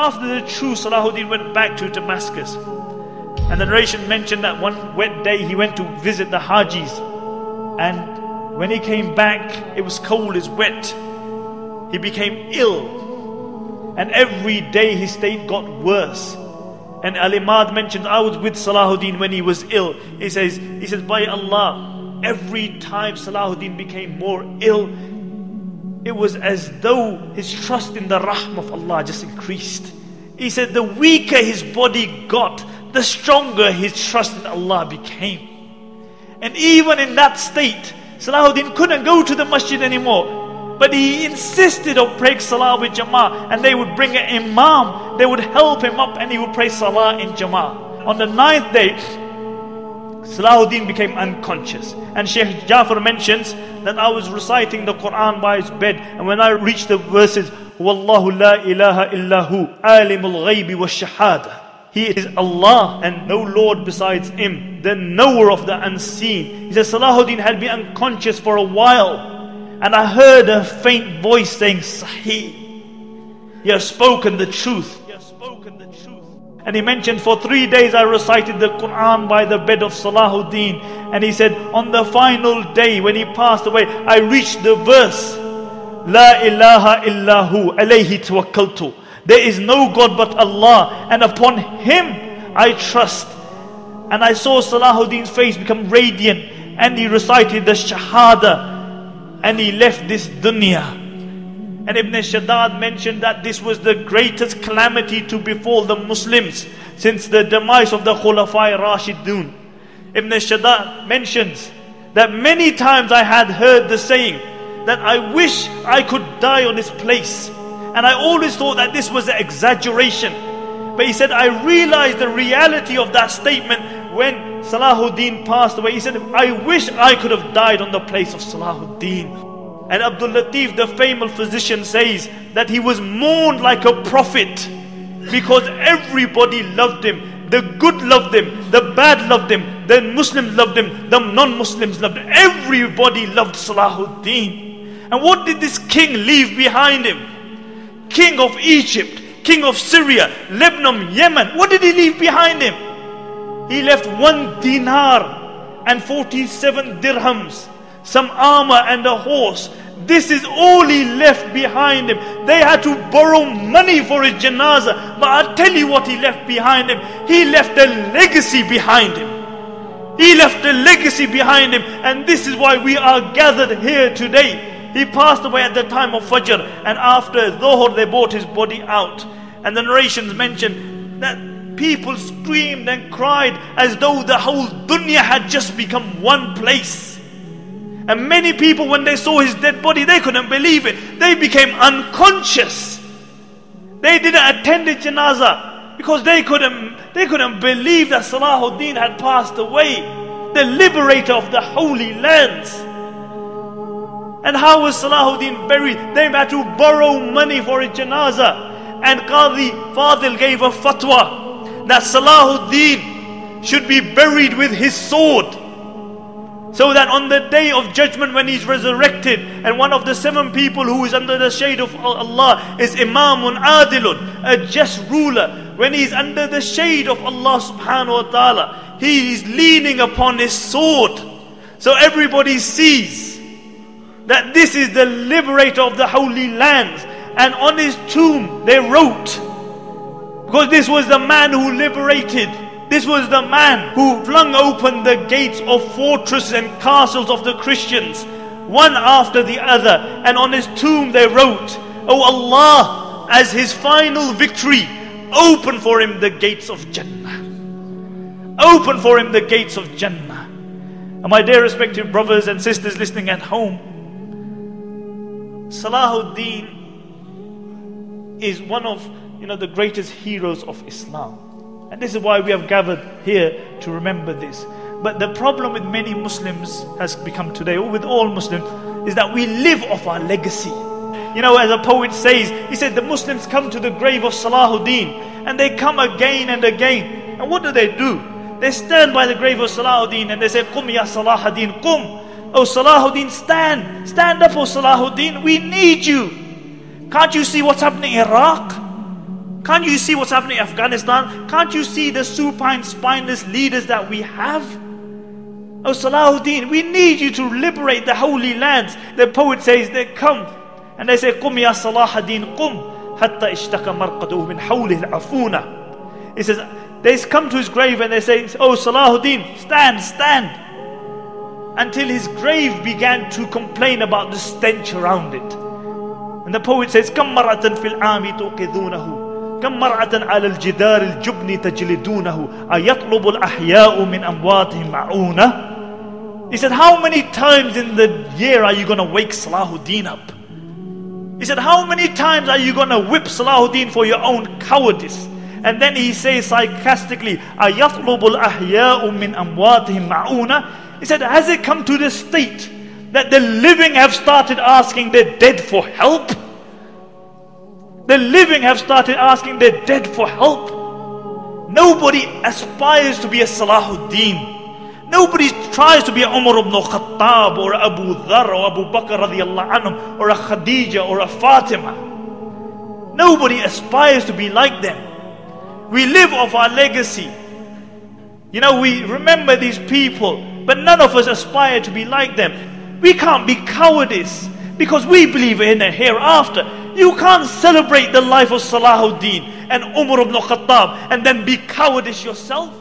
after the true Salahuddin went back to Damascus. And the narration mentioned that one wet day he went to visit the Hajis. And when he came back, it was cold, it's wet. He became ill. And every day his state got worse. And Al-Imad mentioned, I was with Salahuddin when he was ill. He says, by Allah, every time Salahuddin became more ill, it was as though his trust in the Rahm of Allah just increased. He said, the weaker his body got, the stronger his trust in Allah became. And even in that state, Salahuddin couldn't go to the masjid anymore. But he insisted on praying salah with Jama'ah. And they would bring an imam, they would help him up, and he would pray salah in Jama'ah. On the 9th day, Salahuddin became unconscious. And Shaykh Jafar mentions that I was reciting the Quran by his bed, and when I reached the verses, Wallahu la ilaha illahu, alimul ghaybi wa shahada. He is Allah and no Lord besides Him, the knower of the unseen. He says Salahuddin had been unconscious for a while, and I heard a faint voice saying, Sahih, you have spoken the truth. And he mentioned, for 3 days I recited the Quran by the bed of Salahuddin. And he said, on the final day when he passed away, I reached the verse, La ilaha illahu alayhi tawakkaltu. There is no God but Allah, and upon Him I trust. And I saw Salahuddin's face become radiant, and he recited the Shahada, and he left this dunya. And Ibn Shaddad mentioned that this was the greatest calamity to befall the Muslims since the demise of the Khulafai Rashidun. Ibn Shaddad mentions that many times I had heard the saying that I wish I could die on this place. And I always thought that this was an exaggeration. But he said, I realized the reality of that statement when Salahuddin passed away. He said, I wish I could have died on the place of Salahuddin. And Abdul Latif, the famous physician, says that he was mourned like a prophet because everybody loved him. The good loved him, the bad loved him, the Muslims loved him, the non-Muslims loved him. Everybody loved Salahuddin. And what did this king leave behind him? King of Egypt, king of Syria, Lebanon, Yemen. What did he leave behind him? He left 1 dinar and 47 dirhams, some armor and a horse. This is all he left behind him. They had to borrow money for his janazah. But I'll tell you what he left behind him. He left a legacy behind him. He left a legacy behind him. And this is why we are gathered here today. He passed away at the time of Fajr, and after Dhuhr they brought his body out. And the narrations mention that people screamed and cried as though the whole dunya had just become one place. And many people, when they saw his dead body, they couldn't believe it. They became unconscious. They didn't attend the janazah because they couldn't believe that Salahuddin had passed away, the liberator of the holy lands. And how was Salahuddin buried? They had to borrow money for his janazah. And Qadi Fadil gave a fatwa that Salahuddin should be buried with his sword, so that on the day of judgment when he's resurrected, and one of the 7 people who is under the shade of Allah is Imamun Adilun, a just ruler. When he's under the shade of Allah subhanahu wa ta'ala, he is leaning upon his sword. So everybody sees that this is the liberator of the holy lands. And on his tomb they wrote, because this was the man who liberated, this was the man who flung open the gates of fortresses and castles of the Christians, one after the other. And on his tomb they wrote, Oh Allah, as his final victory, open for him the gates of Jannah. Open for him the gates of Jannah. And my dear respected brothers and sisters listening at home, Salahuddin is one of the greatest heroes of Islam. And this is why we have gathered here to remember this. But the problem with many Muslims has become today, or with all Muslims, is that we live off our legacy. As a poet says, he said the Muslims come to the grave of Salahuddin, and they come again and again. And what do? They stand by the grave of Salahuddin and they say, Qum ya Salahuddin, Qum. Oh Salahuddin, stand. Stand up, oh Salahuddin. We need you. Can't you see what's happening in Iraq? Can't you see what's happening in Afghanistan? Can't you see the supine, spineless leaders that we have? Oh Salahuddin, we need you to liberate the holy lands. The poet says they come and they say, قم يا صلاح الدين قم حتى اشتكى مرقده من حوله العفونة. He says, they come to his grave and they say, oh Salahuddin, stand, stand. Until his grave began to complain about the stench around it. And the poet says, كم مرة في العام توقظونه كم مرة على الجدار الجبن تجلدونه أيطلب الأحياء من أمواتهم معونة. He said, how many times in the year are you going to wake Salahuddin up? He said, how many times are you going to whip Salahuddin for your own cowardice? And then he says sarcastically, أَيَطْلُبُ الْأَحْيَاءُ مِنْ أَمْوَاتِهِمْ مَعُونَ. He said, has it come to the state that the living have started asking the dead for help? The living have started asking the dead for help. Nobody aspires to be a Salahuddin. Nobody tries to be a Umar ibn Khattab or Abu Dhar or Abu Bakr radiallahu anhum or a Khadija or a Fatima. Nobody aspires to be like them. We live off our legacy. You know, we remember these people, but none of us aspire to be like them. We can't be cowardice because we believe in a hereafter. You can't celebrate the life of Salahuddin and Umar ibn Khattab and then be cowardice yourself.